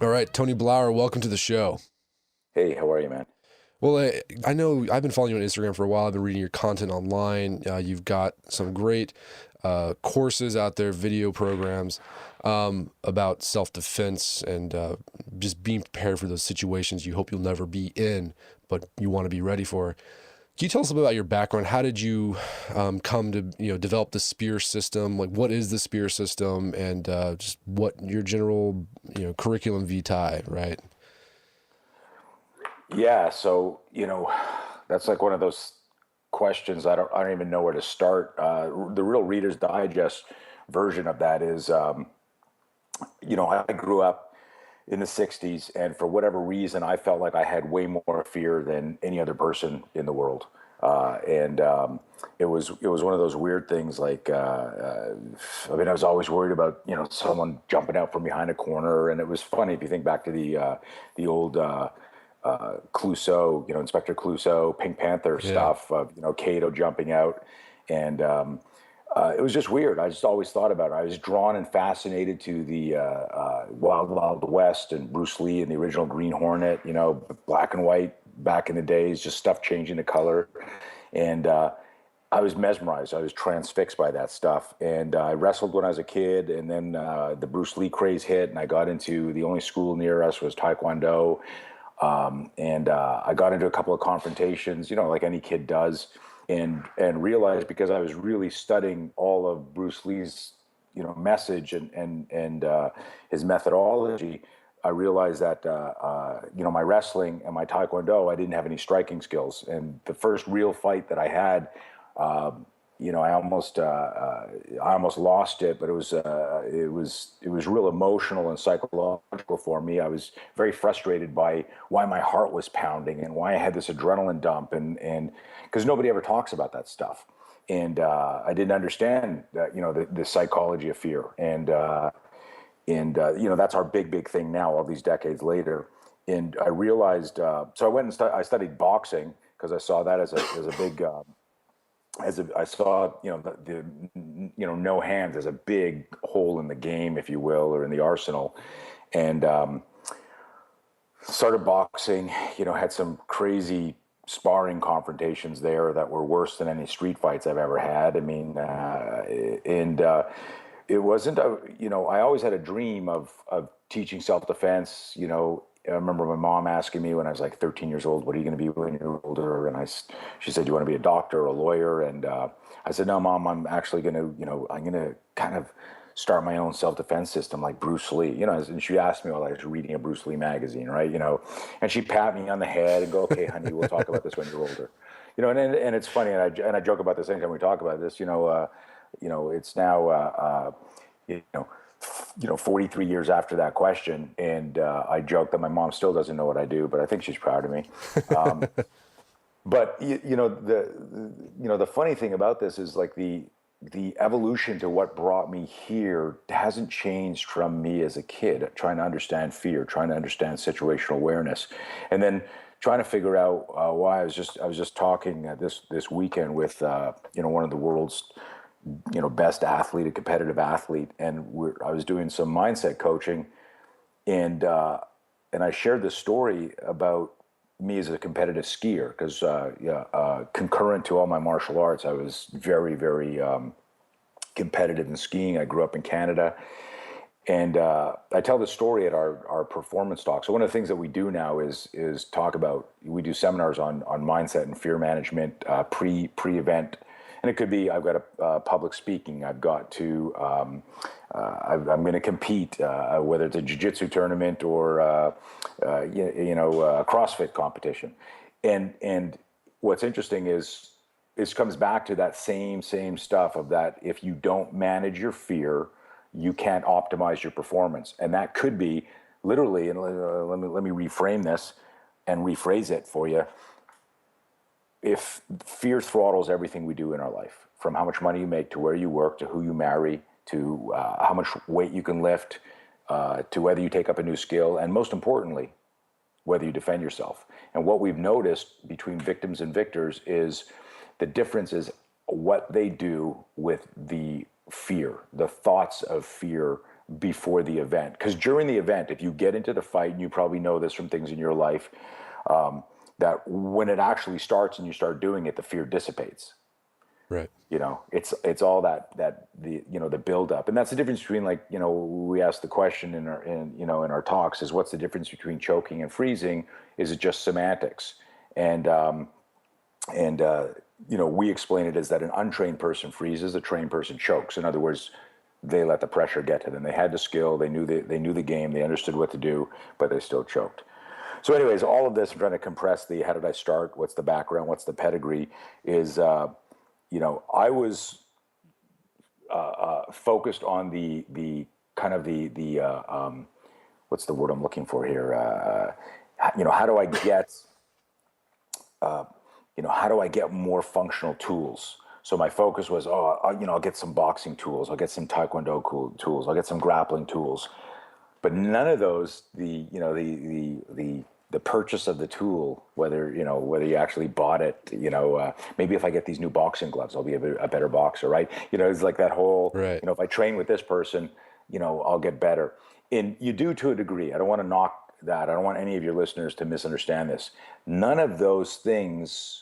All right, Tony Blauer, welcome to the show. Hey, how are you, man? Well, I know I've been following you on Instagram for a while. I've been reading your content online. You've got some great courses out there, video programs about self-defense and just being prepared for those situations you hope you'll never be in, but you want to be ready for. Can you tell us a bit about your background? How did you come to develop the spear system? Like, what is the spear system, and just what your general curriculum vitae, right? Yeah, so that's like one of those questions I don't even know where to start. The real Reader's Digest version of that is, I grew up in the '60s, and for whatever reason, I felt like I had way more fear than any other person in the world. And it was one of those weird things. Like, I mean, I was always worried about someone jumping out from behind a corner, and it was funny if you think back to the old. Clouseau, Inspector Clouseau, Pink Panther Yeah. stuff of, Kato jumping out. And it was just weird. I just always thought about it. I was drawn and fascinated to the Wild Wild West and Bruce Lee and the original Green Hornet, black and white back in the days, just stuff changing the color. And I was mesmerized. I was transfixed by that stuff. And I wrestled when I was a kid. And then the Bruce Lee craze hit, and I got into the only school near us was Taekwondo. And I got into a couple of confrontations, like any kid does, and realized, because I was really studying all of Bruce Lee's, message and his methodology. I realized that my wrestling and my Taekwondo, I didn't have any striking skills. And the first real fight that I had, I almost lost it, but it was real emotional and psychological for me. I was very frustrated by why my heart was pounding and why I had this adrenaline dump, and because nobody ever talks about that stuff, and I didn't understand that, the psychology of fear, and that's our big thing now, all these decades later. And I realized, so I went and I studied boxing because I saw that as a big I saw, no hands as a big hole in the game, if you will, or in the arsenal, and started boxing. Had some crazy sparring confrontations there that were worse than any street fights I've ever had. I mean, and it wasn't, I always had a dream of teaching self-defense. I remember my mom asking me when I was like 13 years old, "What are you going to be when you're older?" And she said, "Do you want to be a doctor or a lawyer?" And I said, "No, Mom, I'm actually going to, I'm going to kind of start my own self-defense system like Bruce Lee." And she asked me while I was reading a Bruce Lee magazine, right? And she'd pat me on the head and go, "Okay, honey, we'll talk about this when you're older." And it's funny, and I joke about this anytime we talk about this. It's now, 43 years after that question, and I joke that my mom still doesn't know what I do, but I think she's proud of me. Um, but the funny thing about this is, like, the evolution to what brought me here hasn't changed from me as a kid, trying to understand fear, trying to understand situational awareness, and then trying to figure out why. I was just talking this weekend with one of the world's best athlete, a competitive athlete, and I was doing some mindset coaching, and I shared this story about me as a competitive skier, because concurrent to all my martial arts, I was very, very competitive in skiing. I grew up in Canada, and I tell this story at our performance talk. So one of the things that we do now is talk about. We do seminars on mindset and fear management pre-event. And it could be, I've got a public speaking, I've got to, I'm going to compete, whether it's a jiu-jitsu tournament or, a CrossFit competition. And what's interesting is, it comes back to that same stuff of that if you don't manage your fear, you can't optimize your performance. And that could be literally, and let me reframe this and rephrase it for you. If fear throttles everything we do in our life, from how much money you make to where you work to who you marry to how much weight you can lift to whether you take up a new skill, and most importantly, whether you defend yourself. And what we've noticed between victims and victors is the difference is what they do with the fear, the thoughts of fear before the event. Because during the event, if you get into the fight, and you probably know this from things in your life, that when it actually starts and you start doing it, the fear dissipates. Right. It's all that the build up, and that's the difference between, like, we asked the question in our talks is, what's the difference between choking and freezing? Is it just semantics? And we explain it as that an untrained person freezes, a trained person chokes. In other words, they let the pressure get to them. They had the skill, they knew the game, they understood what to do, but they still choked. So anyways, all of this, I'm trying to compress the how did I start, what's the background, what's the pedigree, is, I was focused on the kind of the what's the word I'm looking for here? How do I get, how do I get more functional tools? So my focus was, I'll get some boxing tools, I'll get some Taekwondo tools, I'll get some grappling tools, but none of those, the purchase of the tool, whether you actually bought it, maybe if I get these new boxing gloves, I'll be a better boxer, right? It's like that whole, Right. if I train with this person, I'll get better. And you do, to a degree. I don't want to knock that. I don't want any of your listeners to misunderstand this. None of those things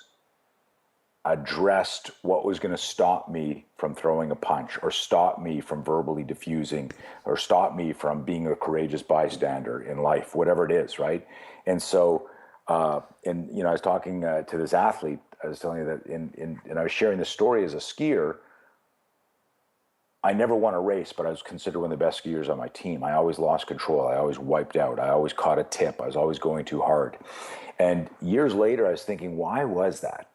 addressed what was going to stop me from throwing a punch, or stop me from verbally diffusing, or stop me from being a courageous bystander in life, whatever it is, right? And so, I was talking to this athlete. I was telling you that, and I was sharing the story as a skier. I never won a race, but I was considered one of the best skiers on my team. I always lost control. I always wiped out. I always caught a tip. I was always going too hard. And years later, I was thinking, why was that?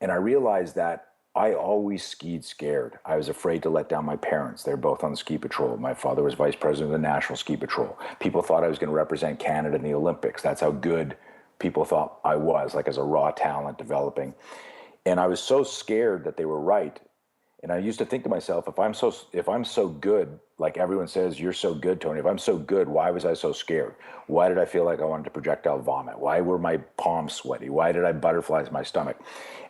And I realized that I always skied scared. I was afraid to let down my parents. They're both on the ski patrol. My father was vice president of the National Ski Patrol. People thought I was going to represent Canada in the Olympics. That's how good people thought I was, like as a raw talent developing. And I was so scared that they were right. And I used to think to myself, if I'm so good, like everyone says, you're so good, Tony. If I'm so good, why was I so scared? Why did I feel like I wanted to projectile vomit? Why were my palms sweaty? Why did I butterflies my stomach?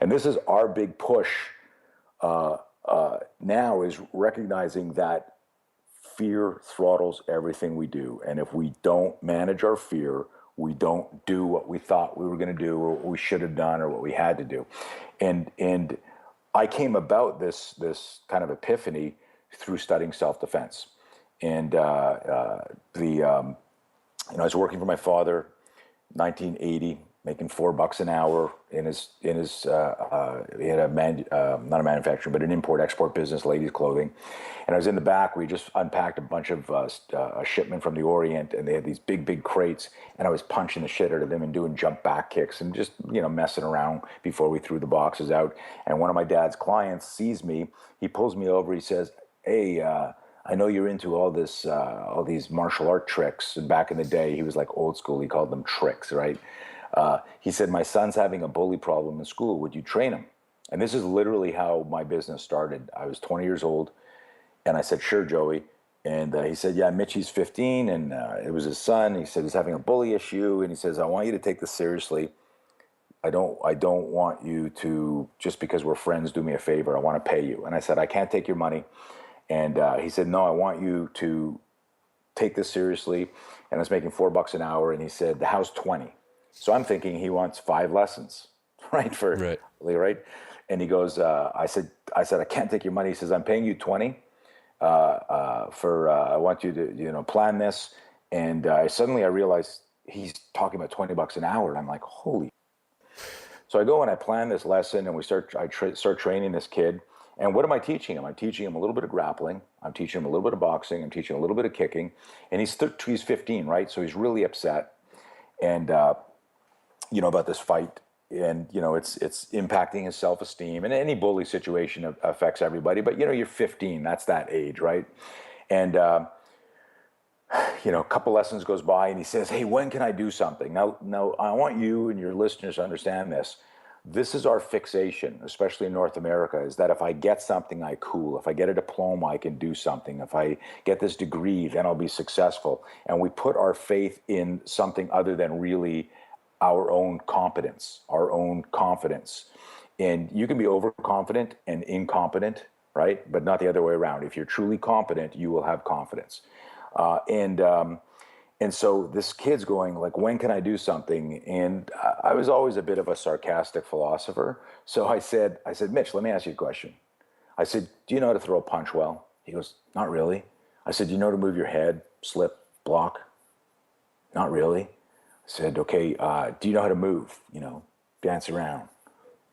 And this is our big push now, is recognizing that fear throttles everything we do. And if we don't manage our fear, we don't do what we thought we were going to do, or what we should have done, or what we had to do. And I came about this kind of epiphany through studying self-defense. And I was working for my father, 1980, making $4 an hour in his he had not a manufacturing, but an import-export business, ladies' clothing. And I was in the back. We just unpacked a bunch of a shipment from the Orient, and they had these big crates, and I was punching the shit out of them and doing jump back kicks and just, messing around before we threw the boxes out. And one of my dad's clients sees me. He pulls me over. He says, "Hey, I know you're into all these martial art tricks." And back in the day, he was like old school. He called them tricks, right? He said, "My son's having a bully problem in school. Would you train him?" And this is literally how my business started. I was 20 years old, and I said, "Sure, Joey." And he said, "Yeah, Mitchie's 15, and it was his son." He said he's having a bully issue, and he says, "I want you to take this seriously. I don't want you to, just because we're friends, do me a favor. I want to pay you." And I said, "I can't take your money." And he said, "No, I want you to take this seriously." And I was making $4 an hour, and he said, "The house 20." So I'm thinking he wants 5 lessons, right? Right. And he goes, I said, "I can't take your money." He says, "I'm paying you 20 I want you to, plan this." And suddenly I realized he's talking about $20 an hour. And I'm like, holy. So I go and I plan this lesson, and I start training this kid. And what am I teaching him? I'm teaching him a little bit of grappling. I'm teaching him a little bit of boxing. I'm teaching him a little bit of kicking. And he's 15, right? So he's really upset. And, about this fight, and it's impacting his self-esteem, and any bully situation affects everybody, but you're 15, that's that age, right? And a couple lessons goes by, and he says, "Hey, when can I do something?" Now I want you and your listeners to understand this. This is our fixation, especially in North America, is that if I get something, if I get a diploma, I can do something. If I get this degree, then I'll be successful. And we put our faith in something other than really our own competence, our own confidence. And you can be overconfident and incompetent right? But not the other way around. If you're truly competent, you will have confidence. And so this kid's going like, when can I do something? And I was always a bit of a sarcastic philosopher. So I said, Mitch, let me ask you a question. I said, do you know how to throw a punch well? He goes, not really. I said, do you know how to move your head, slip, block? Not really. I said, okay, do you know how to move, dance around?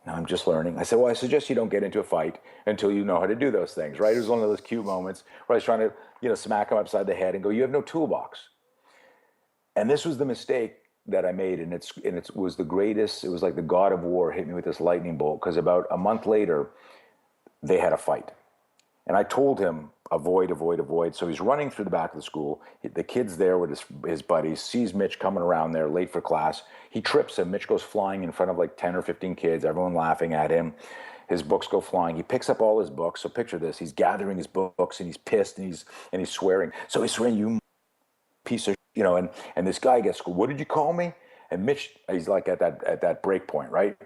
No, I'm just learning. I said, well, I suggest you don't get into a fight until you know how to do those things, right? It was one of those cute moments where I was trying to, smack him upside the head and go, you have no toolbox. And this was the mistake that I made, and it was the greatest. It was like the God of War hit me with this lightning bolt, because about a month later, they had a fight. And I told him, avoid, avoid, avoid. So he's running through the back of the school. The kid's there with his buddies, sees Mitch coming around there, late for class. He trips him. Mitch goes flying in front of like 10 or 15 kids, everyone laughing at him. His books go flying. He picks up all his books. So picture this. He's gathering his books, and he's pissed, and he's swearing. So he's swearing, you piece of, and this guy gets, what did you call me? And Mitch, he's like at that break point, right?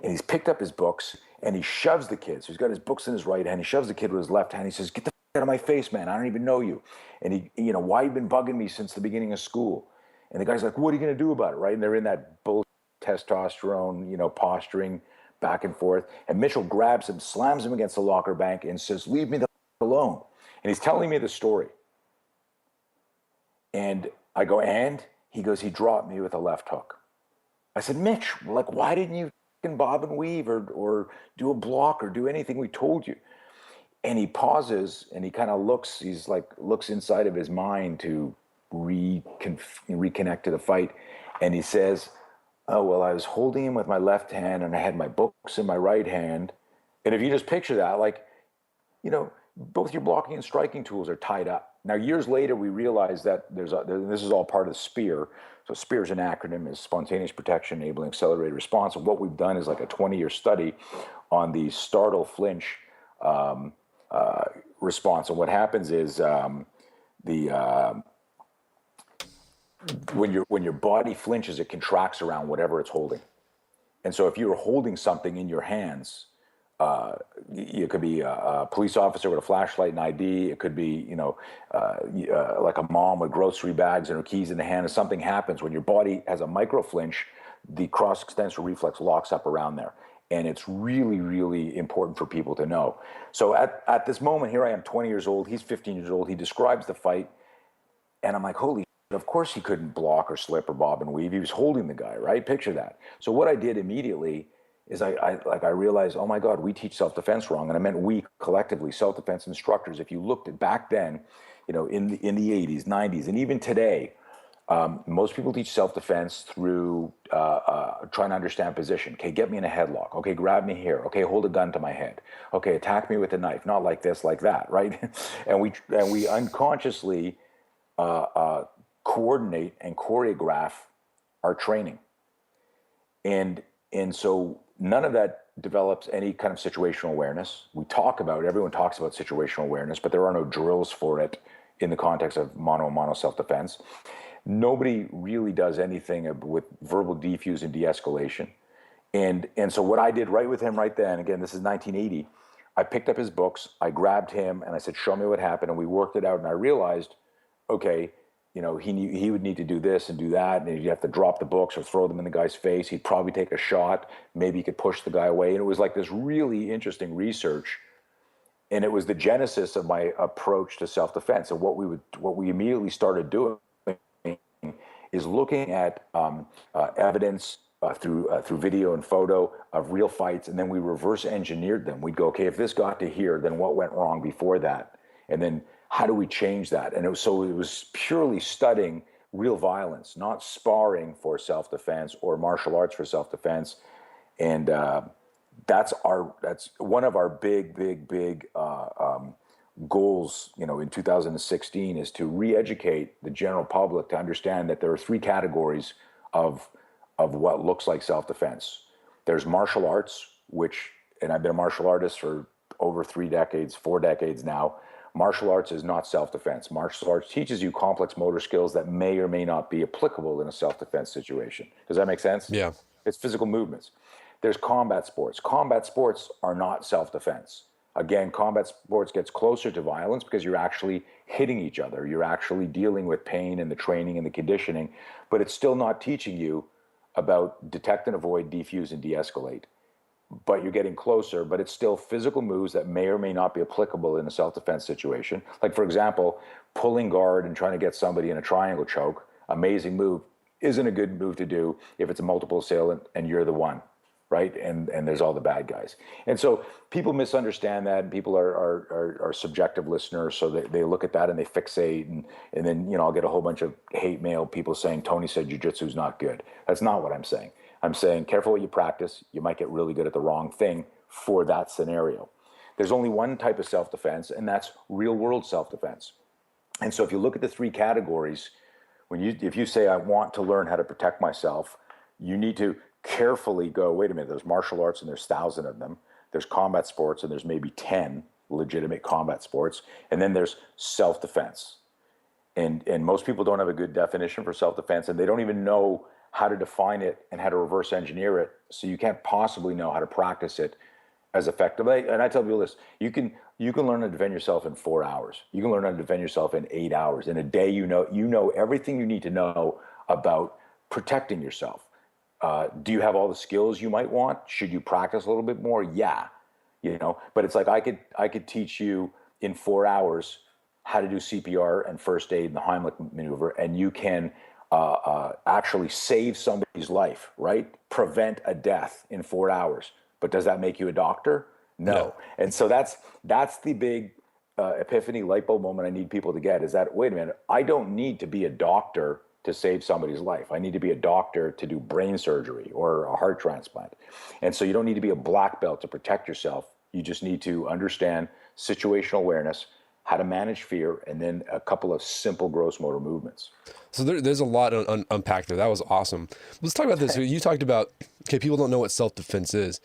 And he's picked up his books, and he shoves the kid. So he's got his books in his right hand. He shoves the kid with his left hand. He says, get the out of my face, man. I don't even know you. And he, why you been bugging me since the beginning of school? And the guy's like, what are you going to do about it, right? And they're in that bull testosterone, posturing back and forth. And Mitchell grabs him, slams him against the locker bank, and says, leave me the alone. And he's telling me the story. And I go, and? He goes, he dropped me with a left hook. I said, Mitch, like, why didn't you bob and weave or do a block or do anything we told you? And he pauses, and he kind of looks inside of his mind to reconnect to the fight. And he says, oh, well, I was holding him with my left hand, and I had my books in my right hand. And if you just picture that, like, both your blocking and striking tools are tied up. Now, years later, we realized that this is all part of SPEAR. So SPEAR is an acronym, is Spontaneous Protection Enabling Accelerated Response. And what we've done is like a 20-year study on the Startle, Flinch response. And what happens is when your body flinches, it contracts around whatever it's holding. And so if you were holding something in your hands, it could be a police officer with a flashlight and ID. It could be, like a mom with grocery bags and her keys in the hand. If something happens, when your body has a micro flinch, the cross-extensor reflex locks up around there. And it's really, really important for people to know. So at this moment, here I am, 20 years old. He's 15 years old. He describes the fight. And I'm like, holy shit, of course he couldn't block or slip or bob and weave. He was holding the guy, right? Picture that. So what I did immediately is I realized, oh my God, we teach self-defense wrong. And I meant we collectively, self-defense instructors. If you looked at back then, in the 80s, 90s, and even today, most people teach self-defense through trying to understand position. Okay, get me in a headlock. Okay, grab me here. Okay, hold a gun to my head. Okay, attack me with a knife. Not like this, like that, right? and we unconsciously coordinate and choreograph our training. And so none of that develops any kind of situational awareness. Everyone talks about situational awareness, but there are no drills for it in the context of mono self-defense. Nobody really does anything with verbal defuse and de-escalation. And so what I did right with him right then, again, this is 1980, I picked up his books, I grabbed him, and I said, show me what happened. And we worked it out, and I realized, okay, he would need to do this and do that, and you'd have to drop the books or throw them in the guy's face. He'd probably take a shot. Maybe he could push the guy away. And it was like this really interesting research. And it was the genesis of my approach to self-defense. And what we immediately started doing is looking at evidence through video and photo of real fights, and then we reverse engineered them. We'd go, okay, if this got to here, then what went wrong before that? And then how do we change that? And it was purely studying real violence, not sparring for self-defense or martial arts for self-defense. And that's one of our big goals, in 2016, is to re-educate the general public to understand that there are three categories of what looks like self-defense. There's martial arts, and I've been a martial artist for over 4 decades now. Martial arts is not self-defense. Martial arts teaches you complex motor skills that may or may not be applicable in a self-defense situation. Does that make sense? Yeah. It's physical movements. There's combat sports. Combat sports are not self-defense. Again, combat sports gets closer to violence because you're actually hitting each other. You're actually dealing with pain and the training and the conditioning, but it's still not teaching you about detect and avoid, defuse, and de-escalate. But you're getting closer, but it's still physical moves that may or may not be applicable in a self-defense situation. Like, for example, pulling guard and trying to get somebody in a triangle choke, amazing move, isn't a good move to do if it's a multiple assailant and you're the one, right? And there's all the bad guys. And so people misunderstand that, and people are subjective listeners, so they look at that and they fixate, and then, you know, I'll get a whole bunch of hate mail, people saying, Tony said jiu-jitsu's not good. That's not what I'm saying. I'm saying, careful what you practice. You might get really good at the wrong thing for that scenario. There's only one type of self-defense, and that's real-world self-defense. And so if you look at the three categories, if you say, I want to learn how to protect myself, you need to carefully go, wait a minute, there's martial arts and there's 1,000 of them. There's combat sports and there's maybe 10 legitimate combat sports. And then there's self-defense. And most people don't have a good definition for self-defense, and they don't even know how to define it and how to reverse engineer it. So you can't possibly know how to practice it as effectively. And I tell people this, you can learn how to defend yourself in 4 hours. You can learn how to defend yourself in 8 hours. In a day, you know everything you need to know about protecting yourself. Do you have all the skills you might want? Should you practice a little bit more? Yeah, you know, but it's like I could teach you in 4 hours how to do CPR and first aid and the Heimlich maneuver, and you can actually save somebody's life, right? Prevent a death in 4 hours. But does that make you a doctor? No. And so that's the big epiphany light bulb moment I need people to get, is that, wait a minute, I don't need to be a doctor to save somebody's life. I need to be a doctor to do brain surgery or a heart transplant. And so you don't need to be a black belt to protect yourself. You just need to understand situational awareness, how to manage fear, and then a couple of simple gross motor movements. So there's a lot to unpack there. That was awesome. Let's talk about this. You talked about, okay, people don't know what self-defense is.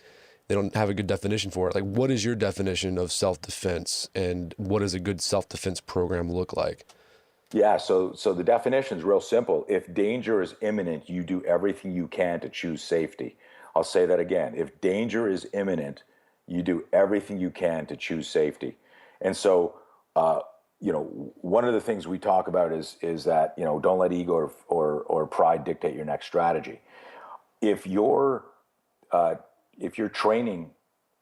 They don't have a good definition for it. Like, what is your definition of self-defense, and what does a good self-defense program look like? Yeah, so the definition is real simple. If danger is imminent, you do everything you can to choose safety. I'll say that again. If danger is imminent, you do everything you can to choose safety. And so, you know, one of the things we talk about is that, you know, don't let ego or pride dictate your next strategy. If your training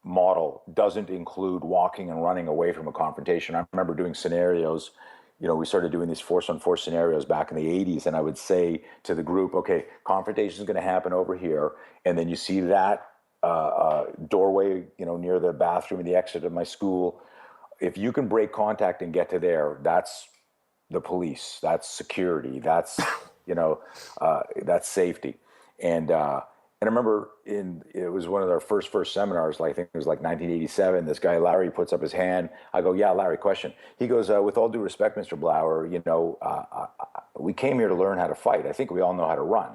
model doesn't include walking and running away from a confrontation, I remember doing scenarios. You know, we started doing these force-on-force scenarios back in the 80s, and I would say to the group, okay, confrontation is going to happen over here, and then you see that doorway, you know, near the bathroom and the exit of my school. If you can break contact and get to there, that's the police, that's security, that's, you know, that's safety. And I remember it was one of our first seminars, like I think it was like 1987. This guy, Larry, puts up his hand. I go, yeah, Larry, question. He goes, with all due respect, Mr. Blauer, you know, we came here to learn how to fight. I think we all know how to run,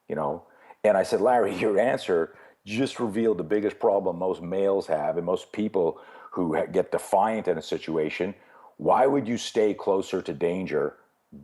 you know. And I said, Larry, your answer just revealed the biggest problem most males have, and most people who get defiant in a situation. Why would you stay closer to danger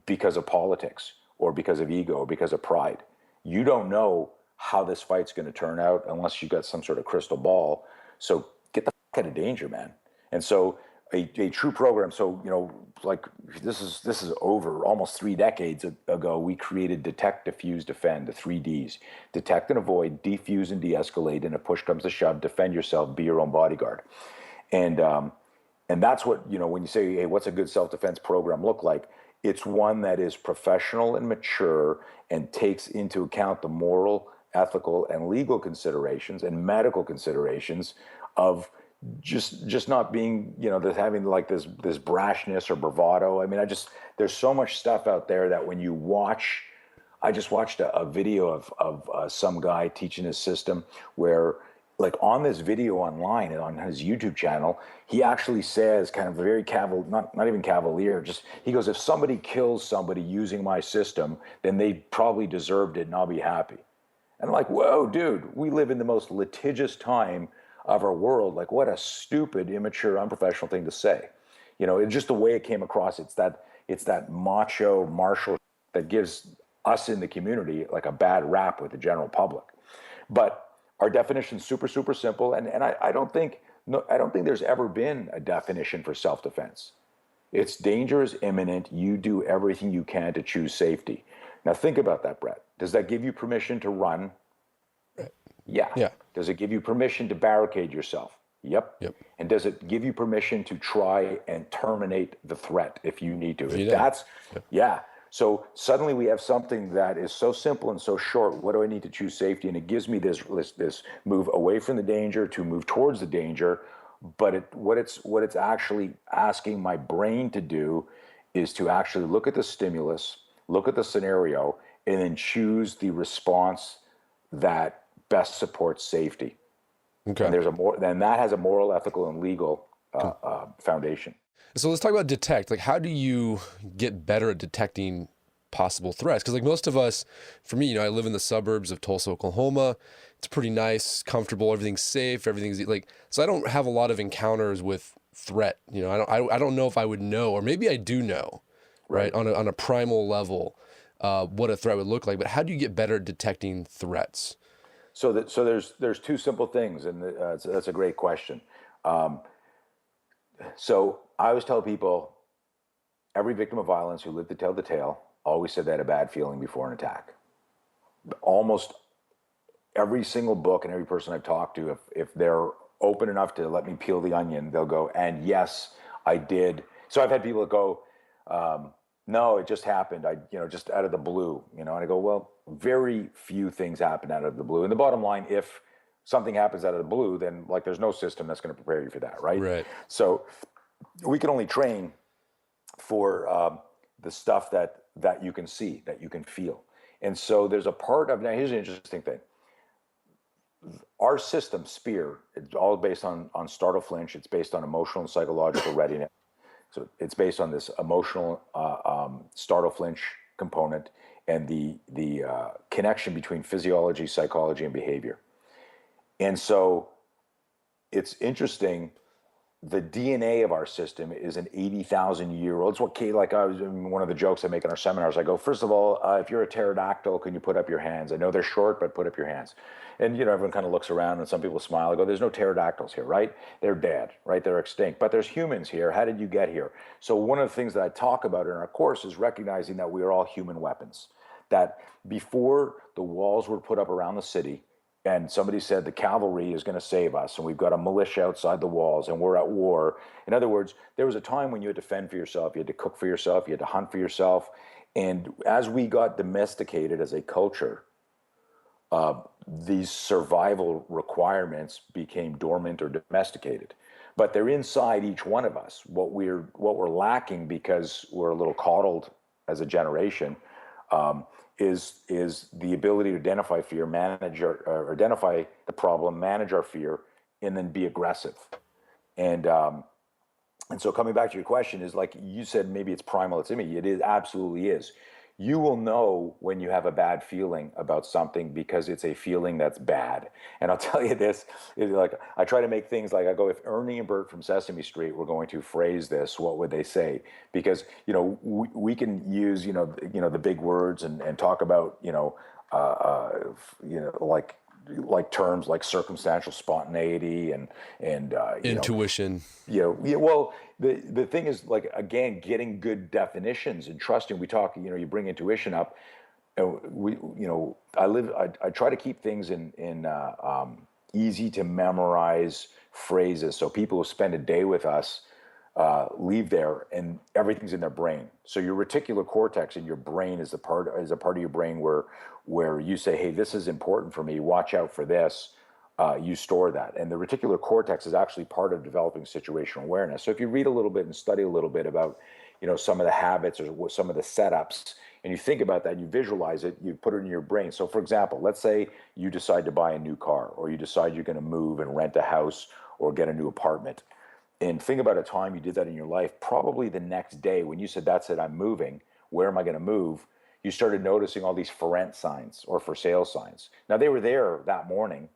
because of politics or because of ego or because of pride? You don't know how this fight's going to turn out unless you got some sort of crystal ball. So get the fuck out of danger, man. And so a true program. So, you know, like this is over almost 3 decades ago. We created detect, defuse, defend, the 3 Ds: detect and avoid, defuse and de-escalate. And if push comes to shove, defend yourself, be your own bodyguard. And that's what, you know, when you say, hey, what's a good self-defense program look like? It's one that is professional and mature and takes into account the moral, ethical, and legal considerations and medical considerations of just not being, you know, having like this brashness or bravado. I mean, there's so much stuff out there that when you watch, I just watched a video of some guy teaching his system where, like, on this video online and on his YouTube channel, he actually says, kind of very not even cavalier, just, he goes, if somebody kills somebody using my system, then they probably deserved it and I'll be happy. And I'm like, whoa, dude, we live in the most litigious time of our world. Like, what a stupid, immature, unprofessional thing to say. You know, it's just the way it came across. It's that macho, martial that gives us in the community like a bad rap with the general public. But our definition is super, super simple. And I don't think No, I don't think there's ever been a definition for self-defense. It's danger is imminent. You do everything you can to choose safety. Now think about that, Brett. Does that give you permission to run? Yeah. Yeah. Does it give you permission to barricade yourself? Yep. Yep. And does it give you permission to try and terminate the threat if you need to? You If know. that's, Yep. yeah. So suddenly we have something that is so simple and so short. What do I need to choose safety? And it gives me this move away from the danger to move towards the danger. But what it's actually asking my brain to do is to actually look at the stimulus, look at the scenario, and then choose the response that best supports safety. Okay. And then that has a moral, ethical, and legal foundation. So let's talk about detect. Like, how do you get better at detecting possible threats? Because like most of us, for me, I live in the suburbs of Tulsa, Oklahoma. It's pretty nice, comfortable, everything's safe, everything's like, so I don't have a lot of encounters with threat. I don't know if I would know, or maybe I do know, right? On a primal level, what a threat would look like. But how do you get better at detecting threats? So there's two simple things, and that's a great question. So I always tell people, every victim of violence who lived to tell the tale always said they had a bad feeling before an attack. Almost every single book and every person I've talked to, if they're open enough to let me peel the onion, they'll go, and yes, I did. So I've had people that go, no, it just happened. Just out of the blue, and I go, well, very few things happen out of the blue. And the bottom line, if something happens out of the blue, then like there's no system that's going to prepare you for that, right? Right. So we can only train for the stuff that you can see, that you can feel. And so there's a part of, now here's an interesting thing. Our system, SPEAR, it's all based on Startle, Flinch. It's based on emotional and psychological readiness. So it's based on this emotional Startle, Flinch component and the connection between physiology, psychology, and behavior. And so it's interesting. The DNA of our system is an 80,000-year-old. It's what one of the jokes I make in our seminars. I go, first of all, if you're a pterodactyl, can you put up your hands? I know they're short, but put up your hands. And everyone kind of looks around, and some people smile. I go, there's no pterodactyls here, right? They're dead, right? They're extinct. But there's humans here. How did you get here? So one of the things that I talk about in our course is recognizing that we are all human weapons. That before the walls were put up around the city, and somebody said the cavalry is going to save us, and we've got a militia outside the walls, and we're at war. In other words, there was a time when you had to fend for yourself, you had to cook for yourself, you had to hunt for yourself. And as we got domesticated as a culture, these survival requirements became dormant or domesticated. But they're inside each one of us. What we're lacking, because we're a little coddled as a generation, is the ability to identify fear, identify the problem, manage our fear, and then be aggressive. And so coming back to your question is, like you said, maybe it's primal, it's in me. It absolutely is. You will know when you have a bad feeling about something because it's a feeling that's bad. And I'll tell you this, I try to make things like, I go, if Ernie and Bert from Sesame Street were going to phrase this, what would they say? Because, we can use, the big words and talk about, like terms like circumstantial spontaneity and Intuition. Well, the thing is, like, again, getting good definitions and trusting. We talk, you bring intuition up. I try to keep things in easy to memorize phrases, so people who spend a day with us leave there and everything's in their brain. So your reticular cortex in your brain is a part of your brain where you say, hey, this is important for me, watch out for this. You store that. And the reticular cortex is actually part of developing situational awareness. So if you read a little bit and study a little bit about, some of the habits or some of the setups, and you think about that, you visualize it, you put it in your brain. So for example, let's say you decide to buy a new car, or you decide you're going to move and rent a house or get a new apartment. And think about a time you did that in your life. Probably the next day when you said, that's it, I'm moving, where am I going to move? You started noticing all these for rent signs or for sale signs. Now they were there that morning,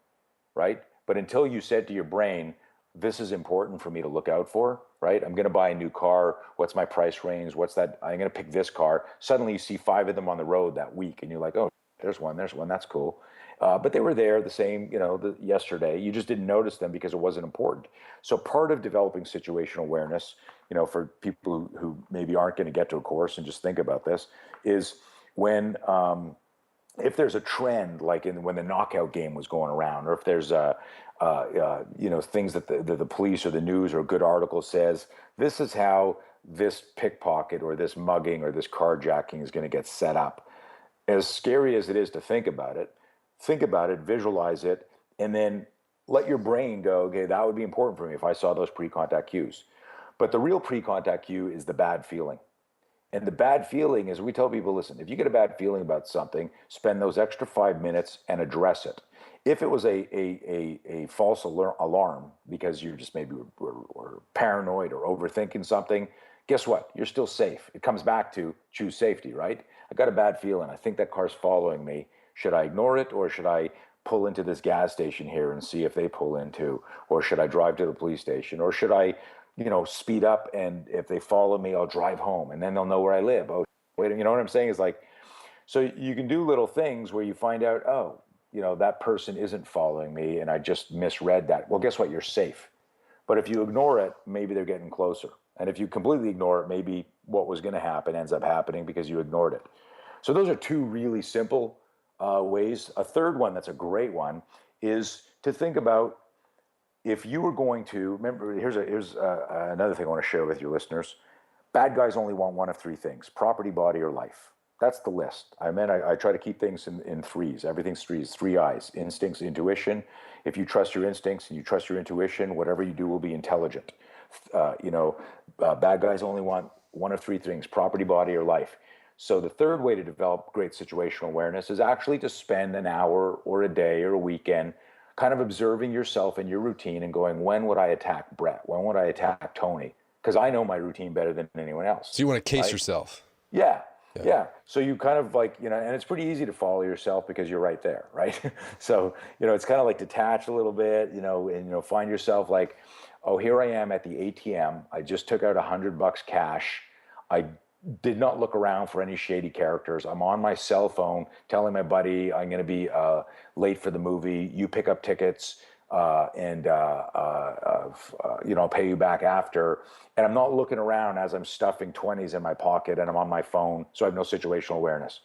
right? But until you said to your brain, this is important for me to look out for, right? I'm going to buy a new car. What's my price range? What's that? I'm going to pick this car. Suddenly you see 5 of them on the road that week and you're like, oh, there's one, that's cool. But they were there the same, yesterday. You just didn't notice them because it wasn't important. So part of developing situational awareness, for people who maybe aren't going to get to a course and just think about this, is when if there's a trend, like when the knockout game was going around, or if there's things that the police or the news or a good article says, this is how this pickpocket or this mugging or this carjacking is going to get set up. As scary as it is to think about it, visualize it, and then let your brain go, okay, that would be important for me if I saw those pre-contact cues. But the real pre-contact cue is the bad feeling. And the bad feeling is, we tell people, listen, if you get a bad feeling about something, spend those extra 5 minutes and address it. If it was a false alarm because you just maybe were paranoid or overthinking something, guess what? You're still safe. It comes back to choose safety, right? I got a bad feeling. I think that car's following me. Should I ignore it, or should I pull into this gas station here and see if they pull into? Or should I drive to the police station? Or should I speed up, and if they follow me, I'll drive home and then they'll know where I live. Oh, wait, you know what I'm saying? Is like, so you can do little things where you find out, oh, that person isn't following me and I just misread that. Well, guess what? You're safe. But if you ignore it, maybe they're getting closer. And if you completely ignore it, maybe what was going to happen ends up happening because you ignored it. So those are two really simple ways. A third one that's a great one is to think about, if you were going to, remember, here's another thing I want to share with your listeners. Bad guys only want one of three things: property, body, or life. That's the list. I try to keep things in threes. Everything's threes, 3 eyes: instincts, intuition. If you trust your instincts and you trust your intuition, whatever you do will be intelligent. Bad guys only want one of three things: property, body, or life. So the third way to develop great situational awareness is actually to spend an hour or a day or a weekend kind of observing yourself and your routine and going, when would I attack Brett? When would I attack Tony? Because I know my routine better than anyone else. So you want to case yourself. Yeah. So you kind of like, and it's pretty easy to follow yourself because you're right there, right? So, it's kind of like detach a little bit, and, find yourself like, oh, here I am at the ATM. I just took out $100 cash. I did not look around for any shady characters. I'm on my cell phone telling my buddy I'm going to be late for the movie. You pick up tickets and I'll pay you back after. And I'm not looking around as I'm stuffing 20s in my pocket and I'm on my phone, so I have no situational awareness.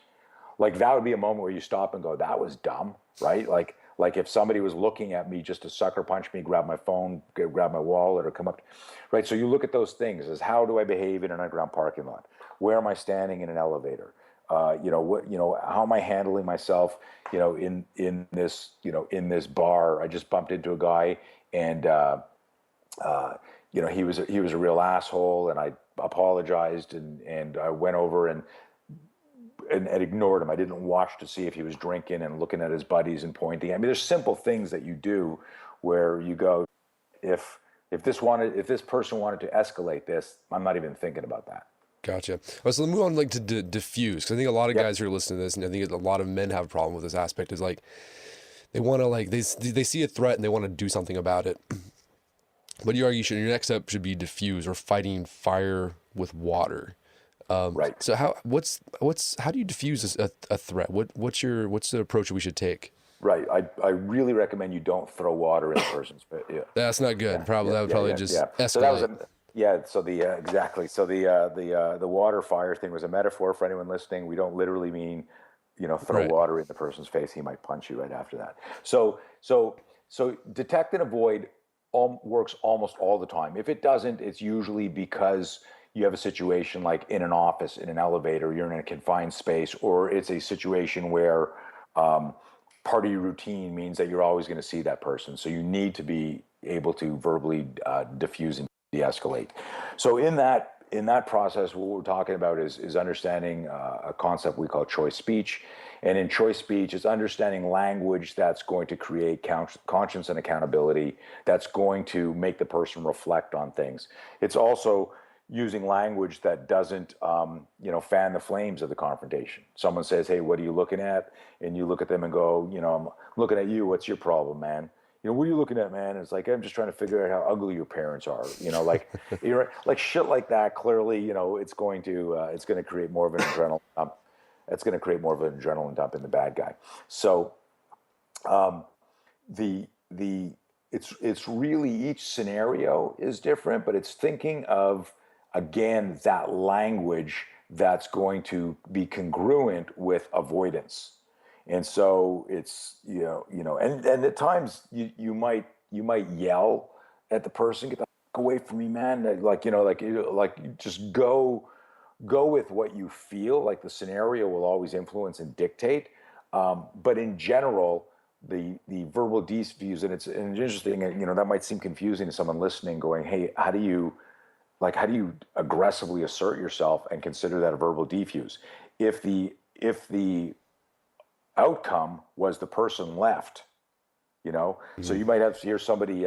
Like, that would be a moment where you stop and go, that was dumb, right? Like if somebody was looking at me just to sucker punch me, grab my phone, grab my wallet, or come up, right? So you look at those things as, how do I behave in an underground parking lot? Where am I standing in an elevator? How am I handling myself? In this bar, I just bumped into a guy, and he was a real asshole, and I apologized, and I went over and ignored him. I didn't watch to see if he was drinking and looking at his buddies and pointing. I mean, there's simple things that you do where you go, if this person wanted to escalate this, I'm not even thinking about that. Gotcha. Well, so let's move on to diffuse, because I think a lot of guys who are listening to this, and I think a lot of men have a problem with this aspect, is like they want to they see a threat and they want to do something about it. But you argue your next step should be diffuse, or fighting fire with water. Right. So how do you diffuse a threat? What's the approach that we should take? Right. I really recommend you don't throw water in the person's face. Yeah. That's not good. That would probably just escalate. So that was exactly. So the water fire thing was a metaphor for anyone listening. We don't literally mean, throw water in the person's face. He might punch you right after that. So detect and avoid works almost all the time. If it doesn't, it's usually because you have a situation like in an office, in an elevator, you're in a confined space, or it's a situation where part of your routine means that you're always going to see that person. So you need to be able to verbally diffuse and de-escalate. So in that process, what we're talking about is understanding a concept we call choice speech. And in choice speech, it's understanding language that's going to create conscience and accountability, that's going to make the person reflect on things. It's also using language that doesn't, fan the flames of the confrontation. Someone says, hey, what are you looking at? And you look at them and go, I'm looking at you. What's your problem, man? What are you looking at, man? And it's like, I'm just trying to figure out how ugly your parents are. You're like shit like that. Clearly, it's going to create more of an adrenaline. that's going to create more of an adrenaline dump in the bad guy. So the it's really, each scenario is different, but it's thinking of, again, that language that's going to be congruent with avoidance. And so it's, and at times you might yell at the person, get the fuck away from me, man. Like just go with what you feel. Like the scenario will always influence and dictate. But in general, the verbal defuse, and it's interesting, that might seem confusing to someone listening, going, hey, how do you aggressively assert yourself and consider that a verbal defuse? If the outcome was the person left, so you might have to hear somebody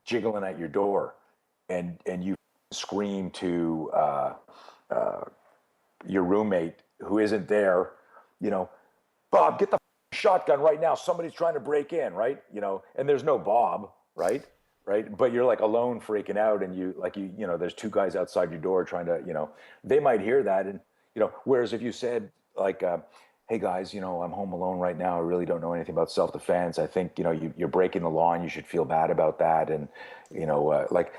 jiggling at your door, and you scream to your roommate who isn't there, Bob, get the shotgun right now. Somebody's trying to break in, right? And there's no Bob, right? But you're like alone freaking out, and there's two guys outside your door trying to, they might hear that. And, whereas if you said like, hey guys, I'm home alone right now. I really don't know anything about self-defense. I think, you're breaking the law and you should feel bad about that. And, like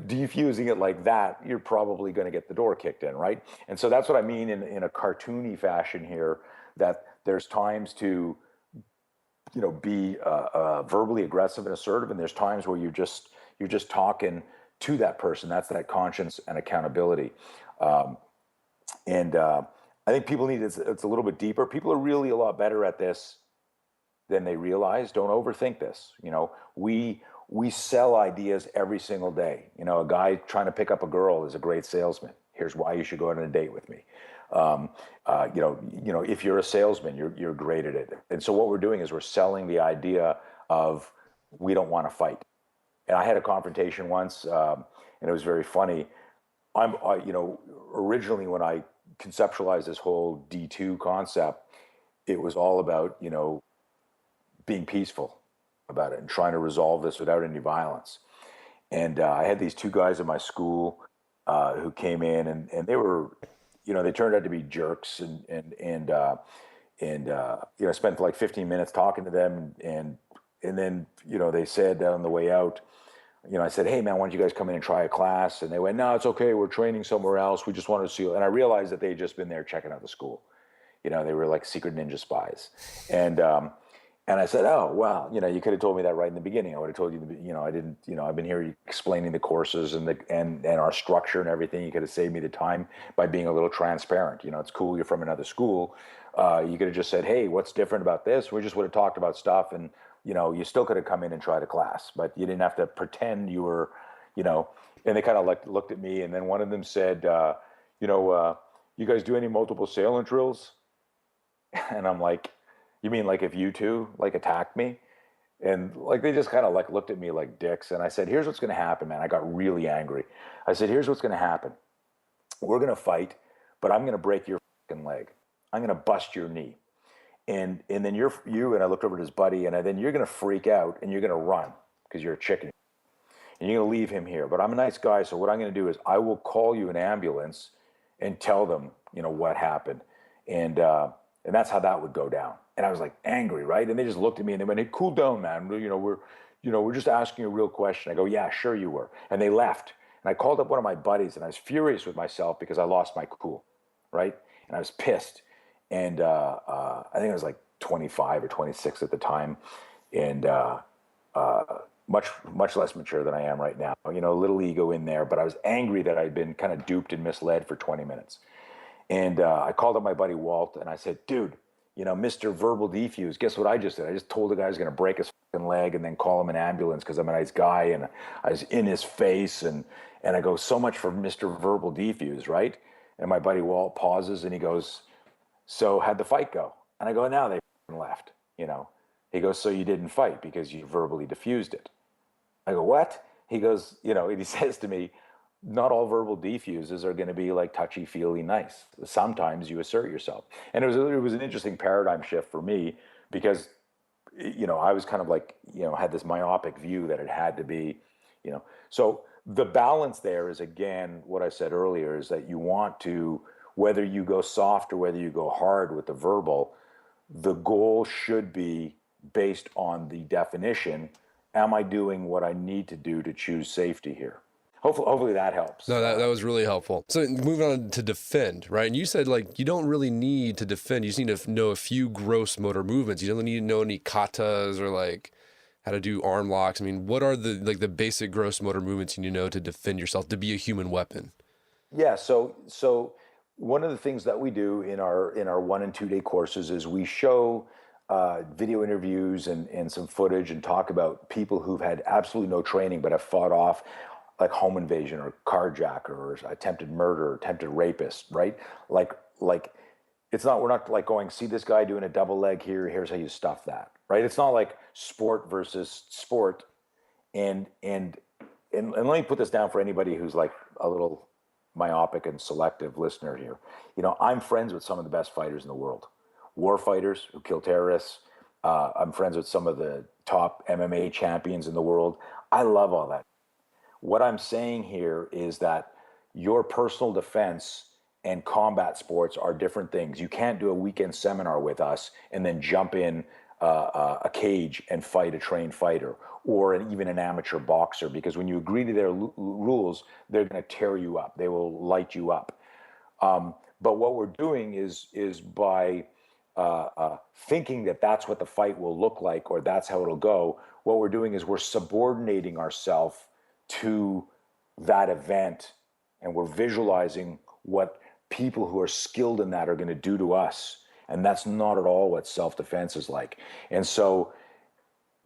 defusing it like that, you're probably going to get the door kicked in, right? And so that's what I mean in a cartoony fashion here, that there's times to, be verbally aggressive and assertive, and there's times where you're just talking to that person. That's that conscience and accountability. I think people need it's a little bit deeper. People are really a lot better at this than they realize. Don't overthink this. We sell ideas every single day. A guy trying to pick up a girl is a great salesman. Here's why you should go on a date with me. If you're a salesman, you're great at it. And so what we're doing is we're selling the idea of, we don't want to fight. And I had a confrontation once, and it was very funny. Originally when I conceptualized this whole D2 concept, it was all about, being peaceful about it and trying to resolve this without any violence. And I had these two guys at my school who came in, and they were, they turned out to be jerks, and I spent like 15 minutes talking to them, and then, they said on the way out, I said, hey man, why don't you guys come in and try a class? And they went, no, it's okay. We're training somewhere else. We just wanted to see. And I realized that they had just been there checking out the school. They were like secret ninja spies. And I said, oh, well, you could have told me that right in the beginning. I would have told you, I didn't, I've been here explaining the courses and our structure and everything. You could have saved me the time by being a little transparent. It's cool you're from another school. You could have just said, hey, what's different about this? We just would have talked about stuff, and, you still could have come in and tried a class, but you didn't have to pretend you were, and they kind of like looked at me, and then one of them said, you guys do any multiple assailant drills? And I'm like, you mean like if you two like attacked me? And like they just kind of like looked at me like dicks. And I said, here's what's going to happen, man. I got really angry. I said, here's what's going to happen. We're going to fight, but I'm going to break your fucking leg. I'm going to bust your knee. And then you and I looked over at his buddy, and then you're going to freak out and you're going to run because you're a chicken. And you're going to leave him here. But I'm a nice guy, so what I'm going to do is I will call you an ambulance and tell them, what happened. And that's how that would go down. And I was like angry, right? And they just looked at me and they went, hey, cool down, man. We're just asking a real question. I go, yeah, sure you were. And they left. And I called up one of my buddies, and I was furious with myself because I lost my cool, right? And I was pissed. And I think I was like 25 or 26 at the time, and much less mature than I am right now. A little ego in there, but I was angry that I'd been kind of duped and misled for 20 minutes. And I called up my buddy Walt, and I said, dude, Mr. Verbal Defuse, guess what I just did? I just told the guy I was going to break his fucking leg and then call him an ambulance because I'm a nice guy, and I was in his face, and I go, so much for Mr. Verbal Defuse, right? And my buddy Walt pauses, and he goes, so how'd the fight go? And I go, now they left, He goes, so you didn't fight because you verbally diffused it. I go, what? He goes, and he says to me, not all verbal defuses are going to be like touchy-feely nice. Sometimes you assert yourself. And it was an interesting paradigm shift for me because, I was kind of like, had this myopic view that it had to be, So the balance there is, again, what I said earlier, is that you want to whether you go soft or whether you go hard with the verbal, the goal should be based on the definition. Am I doing what I need to do to choose safety here? Hopefully that helps. No, that was really helpful. So moving on to defend, right? And you said like you don't really need to defend. You just need to know a few gross motor movements. You don't need to know any katas or like how to do arm locks. I mean, what are the basic gross motor movements you need to know to defend yourself, to be a human weapon? Yeah. So one of the things that we do in our 1 and 2 day courses is we show video interviews and some footage and talk about people who've had absolutely no training but have fought off like home invasion or carjacker or attempted murder or attempted rapist, right? Like we're not like going, see this guy doing a double leg here, here's how you stuff that, right? It's not like sport versus sport. And let me put this down for anybody who's like a little myopic and selective listener here. You know, I'm friends with some of the best fighters in the world, war fighters who kill terrorists. I'm friends with some of the top MMA champions in the world. I love all that. What I'm saying here is that your personal defense and combat sports are different things. You can't do a weekend seminar with us and then jump in a cage and fight a trained fighter or even an amateur boxer, because when you agree to their rules, they're going to tear you up. They will light you up. But what we're doing is by thinking that that's what the fight will look like or that's how it'll go, what we're doing is we're subordinating ourselves to that event, and we're visualizing what people who are skilled in that are going to do to us. And that's not at all what self-defense is like. And so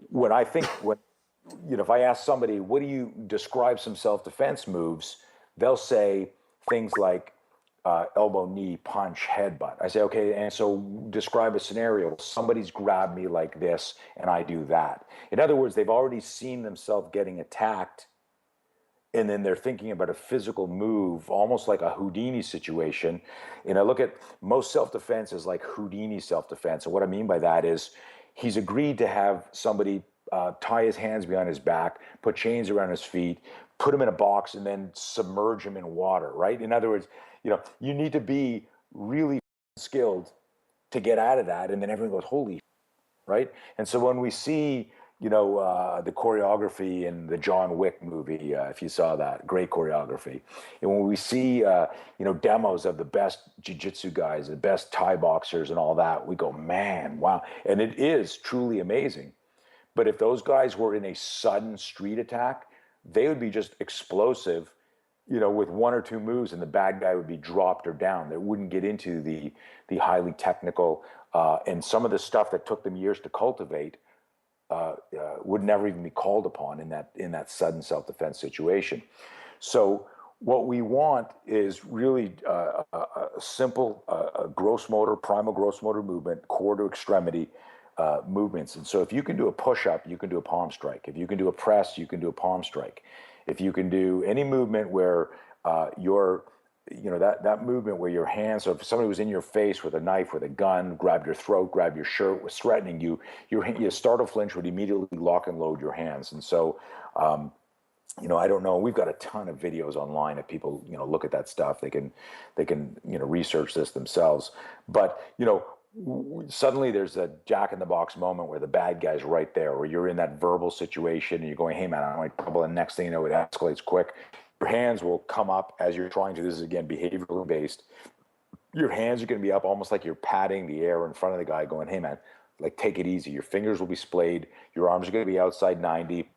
when if I ask somebody, what do you describe some self-defense moves? They'll say things like elbow, knee, punch, headbutt. I say, okay, and so describe a scenario. Somebody's grabbed me like this and I do that. In other words, they've already seen themselves getting attacked, and then they're thinking about a physical move, almost like a Houdini situation. And I look at most self-defense as like Houdini self-defense. And what I mean by that is he's agreed to have somebody tie his hands behind his back, put chains around his feet, put him in a box, and then submerge him in water, right? In other words, you need to be really skilled to get out of that. And then everyone goes, holy, right? And so when we see the choreography in the John Wick movie, if you saw that, great choreography. And when we see, demos of the best jiu-jitsu guys, the best Thai boxers and all that, we go, man, wow. And it is truly amazing. But if those guys were in a sudden street attack, they would be just explosive, with 1 or 2 moves, and the bad guy would be dropped or down. They wouldn't get into the highly technical, and some of the stuff that took them years to cultivate would never even be called upon in that sudden self-defense situation. So what we want is really a simple gross motor, primal gross motor movement, core to extremity movements. And so if you can do a push-up, you can do a palm strike. If you can do a press, you can do a palm strike. If you can do any movement where that movement where your hands, so if somebody was in your face with a knife, with a gun, grabbed your throat, grabbed your shirt, was threatening you, your Startle Flinch would immediately lock and load your hands. And so, I don't know, we've got a ton of videos online. If people, look at that stuff, they can, research this themselves. But, suddenly there's a jack in the box moment where the bad guy's right there, or you're in that verbal situation and you're going, hey man, I'm in trouble. And next thing you know, it escalates quick. Your hands will come up as you're trying to, this is again, behaviorally based. Your hands are going to be up almost like you're patting the air in front of the guy going, hey man, like take it easy. Your fingers will be splayed. Your arms are going to be outside 90.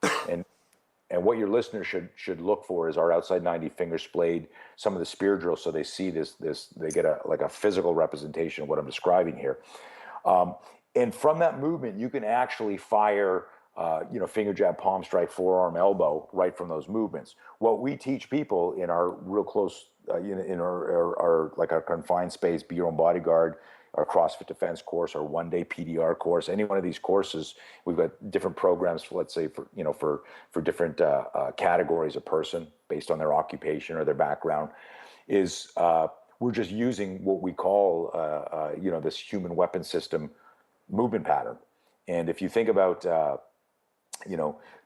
And what your listeners should look for is our outside 90 fingers splayed, some of the spear drills. So they see this, they get a physical representation of what I'm describing here. And from that movement, you can actually fire, finger jab, palm strike, forearm, elbow, right from those movements. What we teach people in our real close, in our confined space, be your own bodyguard, our CrossFit Defense course, our 1-day PDR course, any one of these courses, we've got different programs, let's say for different categories of person based on their occupation or their background, is we're just using what we call, this human weapon system movement pattern. And if you think about,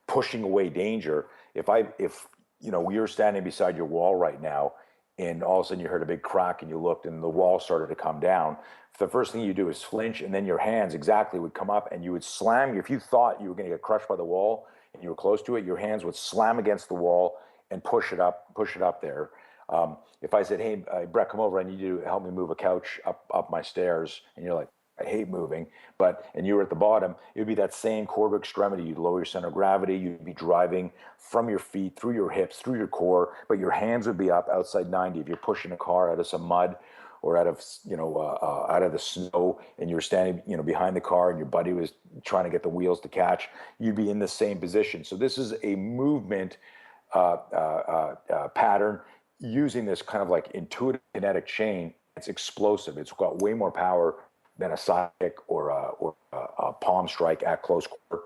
pushing away danger, if you're standing beside your wall right now and all of a sudden you heard a big crack and you looked and the wall started to come down, the first thing you do is flinch, and then your hands exactly would come up and you would slam. If you thought you were going to get crushed by the wall and you were close to it, your hands would slam against the wall and push it up there. If I said, hey, Brett, come over, I need you to help me move a couch up my stairs, and you're like, I hate moving, and you were at the bottom, it would be that same quarter extremity. You'd lower your center of gravity, you'd be driving from your feet, through your hips, through your core, but your hands would be up outside 90. If you're pushing a car out of some mud or out of the snow, and you were standing, behind the car, and your buddy was trying to get the wheels to catch, you'd be in the same position. So this is a movement pattern using this kind of like intuitive kinetic chain. It's explosive. It's got way more power than a side kick or a palm strike at close quarter.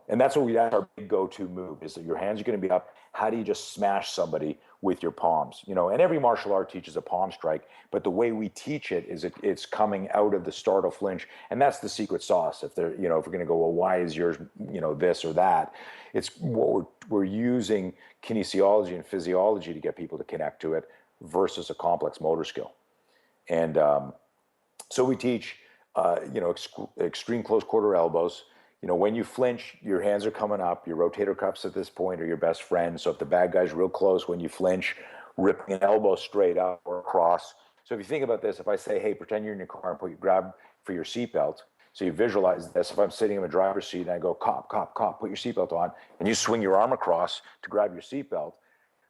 And that's our big go-to move, is that your hands are going to be up. How do you just smash somebody with your palms? And every martial art teaches a palm strike, but the way we teach it is it's coming out of the startle flinch, and that's the secret sauce. If we're going to go, well, why is yours, this or that? It's what we're using kinesiology and physiology to get people to connect to it versus a complex motor skill. And so we teach, extreme close quarter elbows. When you flinch, your hands are coming up. Your rotator cuffs at this point are your best friend. So if the bad guy's real close, when you flinch, ripping an elbow straight up or across. So if you think about this, if I say, hey, pretend you're in your car and grab for your seatbelt. So you visualize this. If I'm sitting in the driver's seat and I go, cop, cop, cop, put your seatbelt on, and you swing your arm across to grab your seatbelt,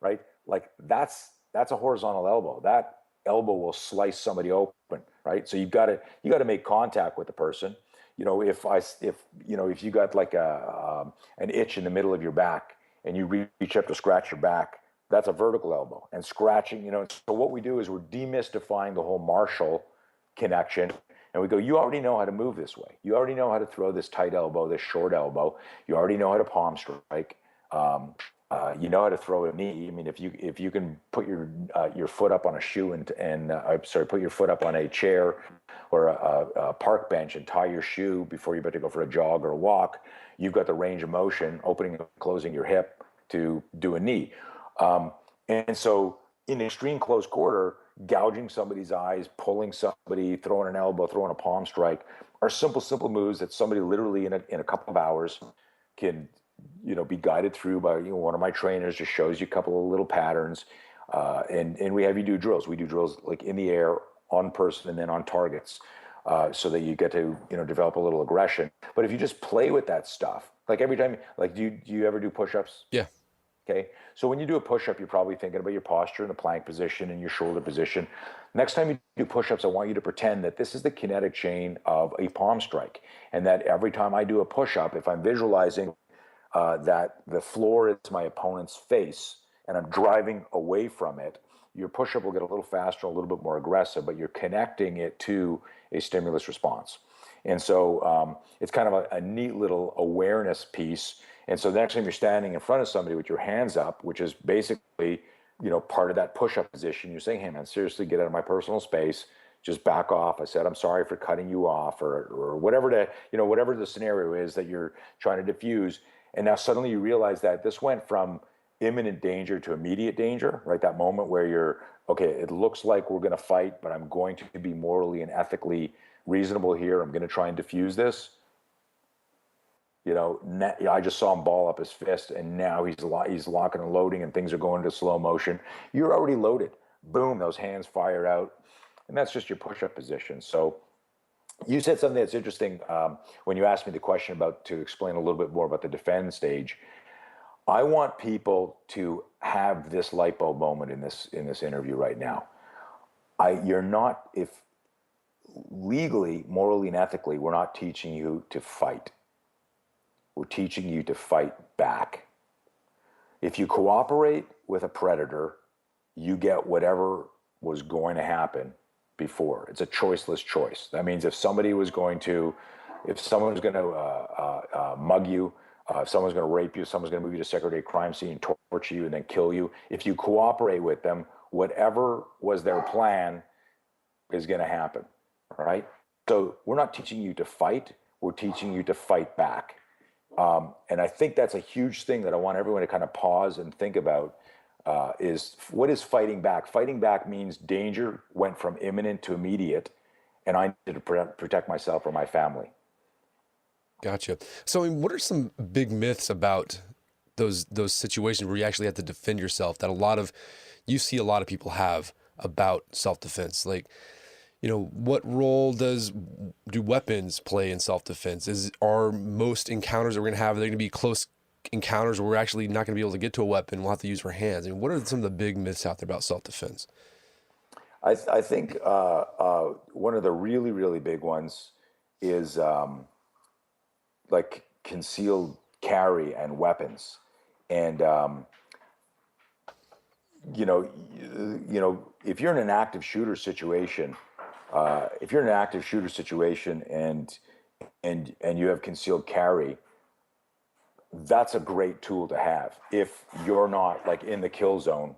right? Like that's a horizontal elbow. That elbow will slice somebody open, right? So you got to make contact with the person. If you got like an itch in the middle of your back and you reach up to scratch your back, that's a vertical elbow. And scratching, so what we do is we're demystifying the whole martial connection. And we go, you already know how to move this way. You already know how to throw this tight elbow, this short elbow. You already know how to palm strike. You know how to throw a knee. I mean, if you can put your foot up on a shoe put your foot up on a chair or a park bench and tie your shoe before you're about to go for a jog or a walk, you've got the range of motion, opening and closing your hip to do a knee. And so in extreme close quarter, gouging somebody's eyes, pulling somebody, throwing an elbow, throwing a palm strike are simple moves that somebody literally in a couple of hours can be guided through by one of my trainers. Just shows you a couple of little patterns, and we have you do drills. We do drills like in the air, on person, and then on targets, so that you get to develop a little aggression. But if you just play with that stuff, like every time, like do you ever do push-ups? Yeah. Okay. So when you do a push-up, you're probably thinking about your posture in the plank position and your shoulder position. Next time you do push-ups, I want you to pretend that this is the kinetic chain of a palm strike, and that every time I do a push-up, if I'm visualizing that the floor is my opponent's face and I'm driving away from it, your push-up will get a little faster, a little bit more aggressive, but you're connecting it to a stimulus response. And so it's kind of a neat little awareness piece. And so the next time you're standing in front of somebody with your hands up, which is basically, part of that push-up position, you're saying, hey man, seriously, get out of my personal space. Just back off. I said, I'm sorry for cutting you off, or whatever whatever the scenario is that you're trying to diffuse. And now suddenly you realize that this went from imminent danger to immediate danger, right? That moment where you're, okay, it looks like we're going to fight, but I'm going to be morally and ethically reasonable here. I'm going to try and diffuse this. I just saw him ball up his fist, and now he's locking and loading, and things are going into slow motion. You're already loaded. Boom, those hands fire out. And that's just your push-up position. So you said something that's interesting when you asked me the question to explain a little bit more about the defend stage. I want people to have this light bulb moment in this interview right now. If legally, morally, and ethically, we're not teaching you to fight. We're teaching you to fight back. If you cooperate with a predator, you get whatever was going to happen before. It's a choiceless choice. That means if someone was going to mug you, if someone's going to rape you, someone's going to move you to secondary crime scene, torture you, and then kill you, if you cooperate with them, whatever was their plan is going to happen, right? So we're not teaching you to fight. We're teaching you to fight back. And I think that's a huge thing that I want everyone to kind of pause and think about. is what is fighting back? Fighting back means danger went from imminent to immediate, and I need to protect myself or my family. Gotcha. So, I mean, what are some big myths about those situations where you actually have to defend yourself that you see a lot of people have about self-defense? Like, what role do weapons play in self-defense? Are most encounters that we're going to have, they're going to be close encounters where we're actually not going to be able to get to a weapon? We'll have to use our hands. I mean, what are some of the big myths out there about self-defense? I think one of the really, really big ones is like concealed carry and weapons. And, if you're in an active shooter situation, and you have concealed carry, that's a great tool to have if you're not like in the kill zone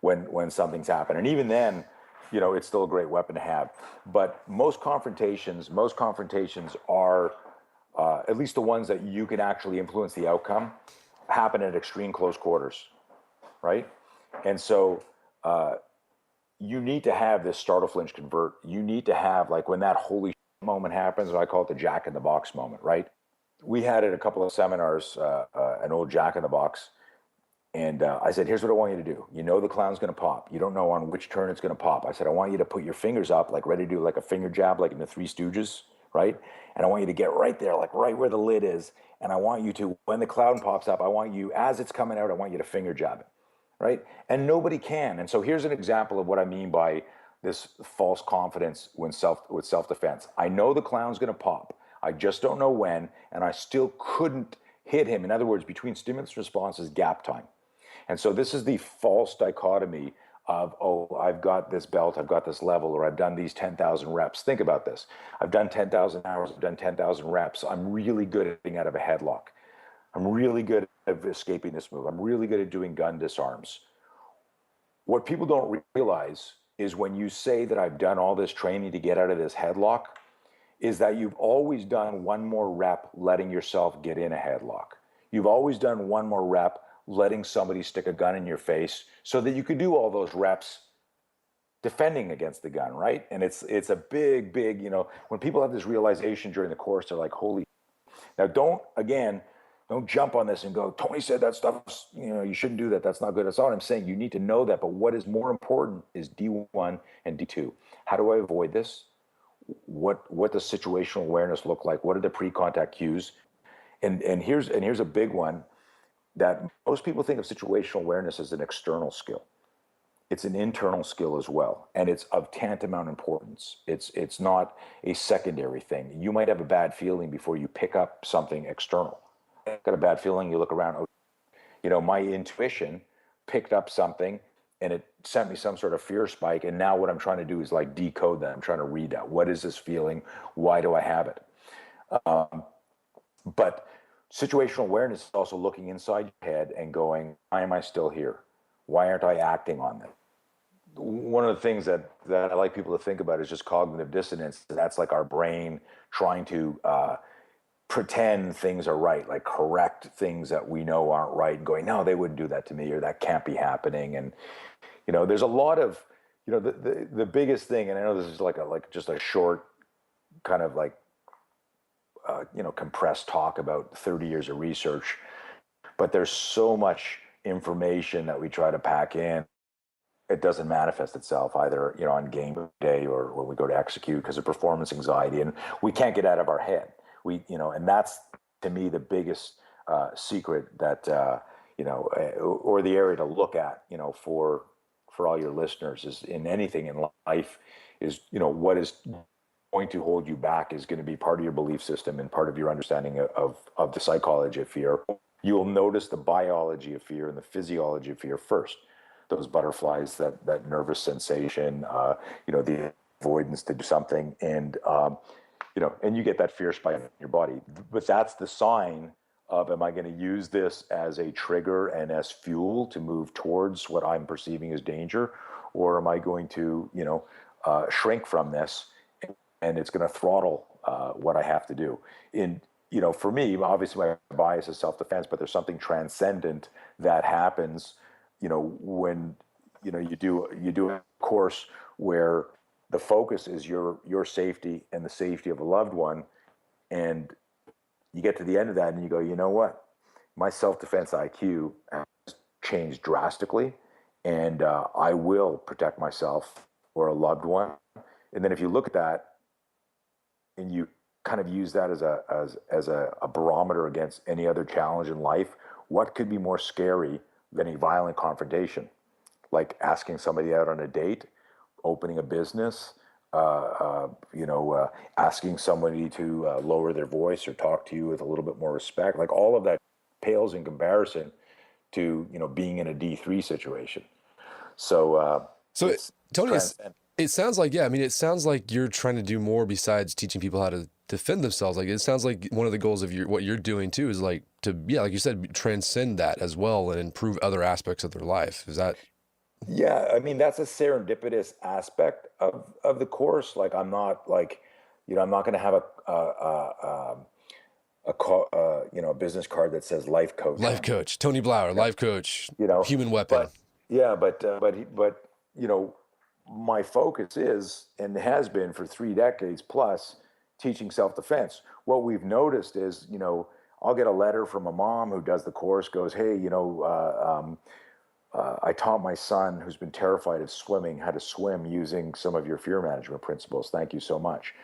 when something's happened. And even then, it's still a great weapon to have. But most confrontations are, at least the ones that you can actually influence the outcome, happen at extreme close quarters, right? And so you need to have this startle, flinch, convert. You need to have, like, when that holy moment happens, I call it the Jack in the Box moment, right? We had at a couple of seminars an old Jack in the Box. And I said, here's what I want you to do. The clown's going to pop. You don't know on which turn it's going to pop. I said, I want you to put your fingers up, like ready to do like a finger jab, like in the Three Stooges, right? And I want you to get right there, like right where the lid is. And I want you to, when the clown pops up, I want you, as it's coming out, I want you to finger jab it, right? And nobody can. And so here's an example of what I mean by this false confidence with self-defense. I know the clown's going to pop. I just don't know when, and I still couldn't hit him. In other words, between stimulus response is gap time. And so this is the false dichotomy of, oh, I've got this belt, I've got this level, or I've done these 10,000 reps. Think about this. I've done 10,000 hours, I've done 10,000 reps. I'm really good at getting out of a headlock. I'm really good at escaping this move. I'm really good at doing gun disarms. What people don't realize is when you say that I've done all this training to get out of this headlock, is that you've always done one more rep letting yourself get in a headlock. You've always done one more rep letting somebody stick a gun in your face so that you could do all those reps defending against the gun, right? And it's a big, when people have this realization during the course, they're like, holy. Now, don't jump on this and go, Tony said that stuff, you shouldn't do that. That's not good. That's all I'm saying. You need to know that. But what is more important is D1 and D2. How do I avoid this? What does situational awareness look like? What are the pre-contact cues? And here's a big one that most people think of situational awareness as an external skill. It's an internal skill as well, and it's of tantamount importance. It's not a secondary thing. You might have a bad feeling before you pick up something external. Got a bad feeling, you look around, my intuition picked up something and it sent me some sort of fear spike, and now what I'm trying to do is like decode that. I'm trying to read that. What is this feeling? Why do I have it? But situational awareness is also looking inside your head and going, why am I still here? Why aren't I acting on them? One of the things that I like people to think about is just cognitive dissonance. That's like our brain trying to pretend things are right, like correct things that we know aren't right, and going, no, they wouldn't do that to me, or that can't be happening. And there's a lot of the biggest thing, and I know this is like just a short kind of like compressed talk about 30 years of research, but there's so much information that we try to pack in. It doesn't manifest itself either, on game day or when we go to execute, because of performance anxiety, and we can't get out of our head. And that's to me the biggest secret that or the area to look at, for all your listeners, is in anything in life, is what is going to hold you back is going to be part of your belief system and part of your understanding of the psychology of fear. You'll notice the biology of fear and the physiology of fear first. Those butterflies, that nervous sensation, the avoidance to do something, and and you get that fear spike in your body. But that's the sign of, am I going to use this as a trigger and as fuel to move towards what I'm perceiving as danger, or am I going to shrink from this, and it's going to throttle what I have to do? For me, obviously my bias is self-defense, but there's something transcendent that happens when, you do a course where the focus is your safety and the safety of a loved one, and you get to the end of that and you go, you know what? My self-defense IQ has changed drastically, and I will protect myself or a loved one. And then if you look at that and you kind of use that as a barometer against any other challenge in life, what could be more scary than a violent confrontation? Like asking somebody out on a date, opening a business, asking somebody to lower their voice or talk to you with a little bit more respect. Like all of that pales in comparison to, being in a D3 situation. So, So Tony, it sounds like, it sounds like you're trying to do more besides teaching people how to defend themselves. Like, it sounds like one of the goals of what you're doing too is like to, like you said, transcend that as well and improve other aspects of their life. Is that? Yeah, I mean, that's a serendipitous aspect of the course. Like, I'm not like, I'm not going to have a business card that says life coach. Life coach, Tony Blauer, life coach, human weapon. But my focus is and has been for 3 decades plus teaching self-defense. What we've noticed is, I'll get a letter from a mom who does the course, goes, hey, I taught my son, who's been terrified of swimming, how to swim using some of your fear management principles. Thank you so much.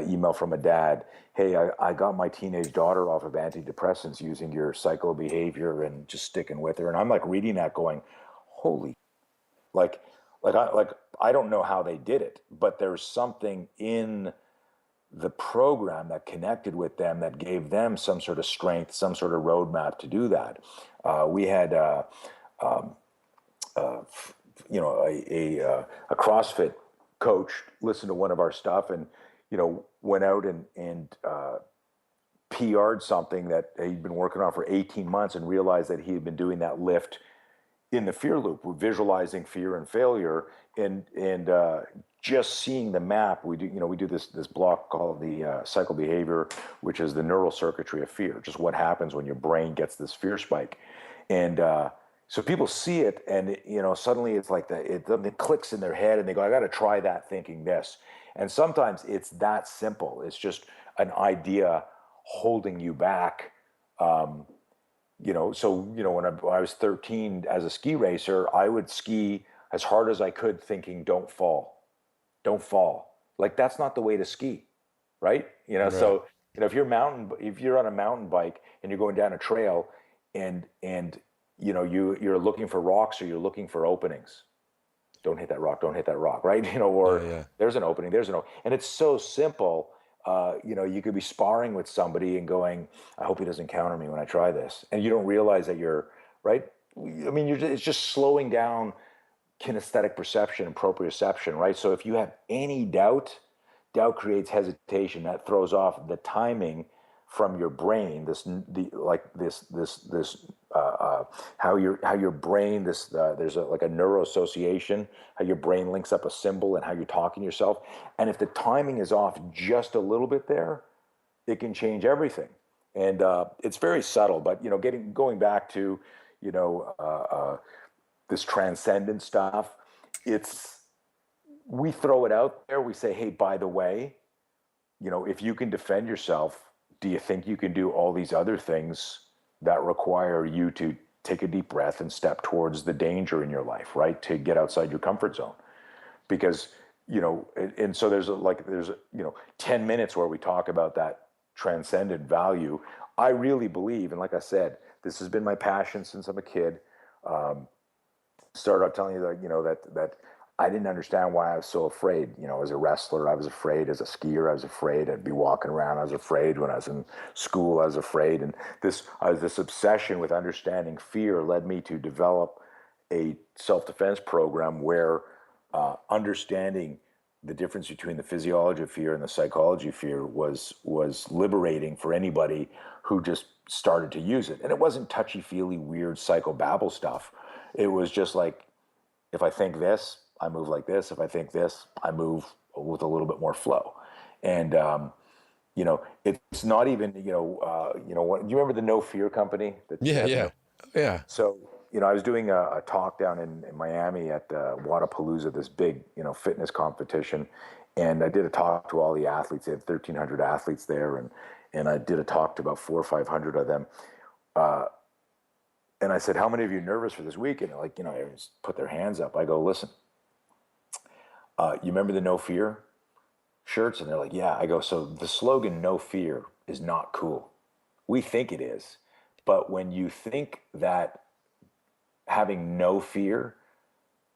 Email from a dad. Hey, I got my teenage daughter off of antidepressants using your cycle of behavior and just sticking with her. And I'm like reading that going, holy, I don't know how they did it, but there's something in the program that connected with them that gave them some sort of strength, some sort of roadmap to do that. We had, a CrossFit coach listened to one of our stuff and, went out and PR'd something that he'd been working on for 18 months and realized that he had been doing that lift in the fear loop, visualizing fear and failure and just seeing the map. We do this block called the cycle behavior, which is the neural circuitry of fear, just what happens when your brain gets this fear spike. And, so people see it and, suddenly it's like it clicks in their head and they go, I got to try that thinking this. And sometimes it's that simple. It's just an idea holding you back. When I was 13 as a ski racer, I would ski as hard as I could thinking, don't fall. Like that's not the way to ski. Right. Right. So, if you're on a mountain bike and you're going down a trail and you're looking for rocks or you're looking for openings. Don't hit that rock, right? There's an opening, and it's so simple. You could be sparring with somebody and going, I hope he doesn't counter me when I try this. And you don't realize that you're, right? I mean, it's just slowing down kinesthetic perception and proprioception, right? So if you have any doubt creates hesitation. That throws off the timing from your brain, how your brain, there's a neuroassociation, how your brain links up a symbol and how you're talking to yourself. And if the timing is off just a little bit there, it can change everything. And it's very subtle, but going back to this transcendent stuff, we throw it out there. We say, hey, by the way, if you can defend yourself, do you think you can do all these other things that require you to take a deep breath and step towards the danger in your life, right? To get outside your comfort zone. Because, and so there's 10 minutes where we talk about that transcendent value. I really believe, and like I said, this has been my passion since I'm a kid. Started out telling you that, that I didn't understand why I was so afraid. As a wrestler, I was afraid. As a skier, I was afraid. I'd be walking around. I was afraid. When I was in school, I was afraid. And this obsession with understanding fear led me to develop a self-defense program where understanding the difference between the physiology of fear and the psychology of fear was liberating for anybody who just started to use it. And it wasn't touchy-feely, weird psychobabble stuff. It was just like, if I think this, I move like this. If I think this, I move with a little bit more flow. And, it's not even, do you remember the No Fear company? Yeah. So, I was doing a talk down in Miami at Wadapalooza, this big, fitness competition. And I did a talk to all the athletes. They had 1,300 athletes there. And I did a talk to about 400 or 500 of them. And I said, how many of you are nervous for this week? And like, everyone put their hands up. I go, listen, you remember the No Fear shirts? And they're like, yeah. I go, so the slogan No Fear is not cool. We think it is. But when you think that having no fear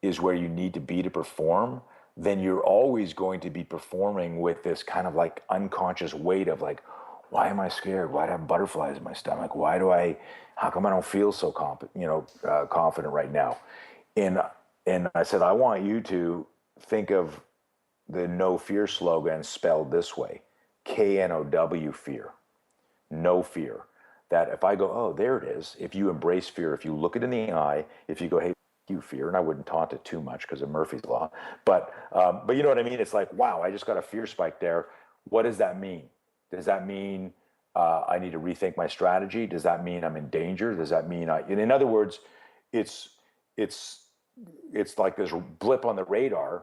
is where you need to be to perform, then you're always going to be performing with this kind of like unconscious weight of like, why am I scared? Why do I have butterflies in my stomach? How come I don't feel so confident right now? And I said, I want you to think of the No Fear slogan spelled this way, KNOW fear, no fear. That if I go, oh, there it is. If you embrace fear, if you look it in the eye, if you go, hey, you fear, and I wouldn't taunt it too much because of Murphy's Law, but you know what I mean? It's like, wow, I just got a fear spike there. What does that mean? Does that mean I need to rethink my strategy? Does that mean I'm in danger? Does that mean in other words, it's like this blip on the radar.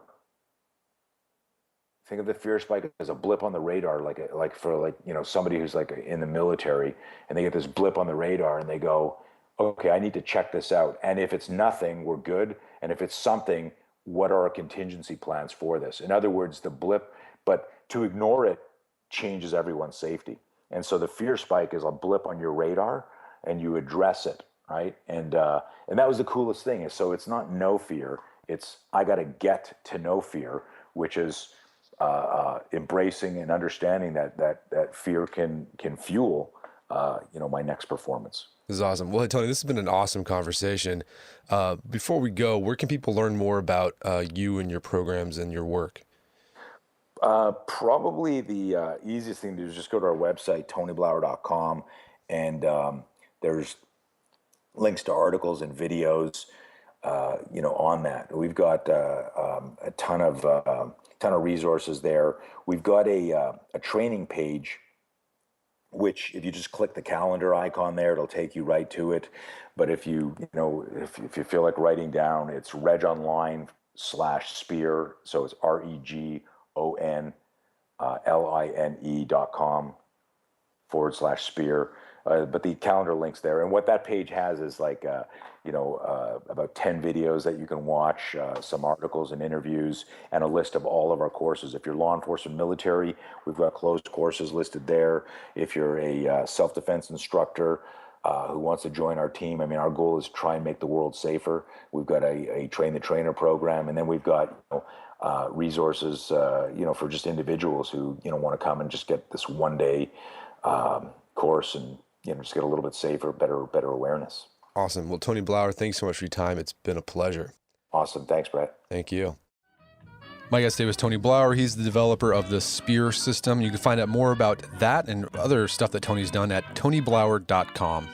Think of the fear spike as a blip on the radar, like for somebody who's like in the military, and they get this blip on the radar, and they go, okay, I need to check this out. And if it's nothing, we're good. And if it's something, what are our contingency plans for this? In other words, the blip, but to ignore it changes everyone's safety. And so the fear spike is a blip on your radar, and you address it, right? And that was the coolest thing. So it's not no fear; it's I got to get to no fear, which is embracing and understanding that fear can fuel my next performance. This is awesome. Well, Tony, this has been an awesome conversation. Before we go, where can people learn more about you and your programs and your work? Probably the easiest thing to do is just go to our website, tonyblauer.com, and there's links to articles and videos on that. We've got a ton of resources there. We've got a training page, which if you just click the calendar icon there, it'll take you right to it. But if you feel like writing down, it's regonline/spear. So it's regonline.com/spear. But the calendar link's there. And what that page has is like, about 10 videos that you can watch, some articles and interviews, and a list of all of our courses. If you're law enforcement military, we've got closed courses listed there. If you're a self-defense instructor who wants to join our team, our goal is to try and make the world safer. We've got a train the trainer program, and then we've got resources, for just individuals who, want to come and just get this one-day course and, just get a little bit safer, better awareness. Awesome. Well, Tony Blauer, thanks so much for your time. It's been a pleasure. Awesome. Thanks, Brett. Thank you. My guest today was Tony Blauer. He's the developer of the Spear system. You can find out more about that and other stuff that Tony's done at tonyblauer.com.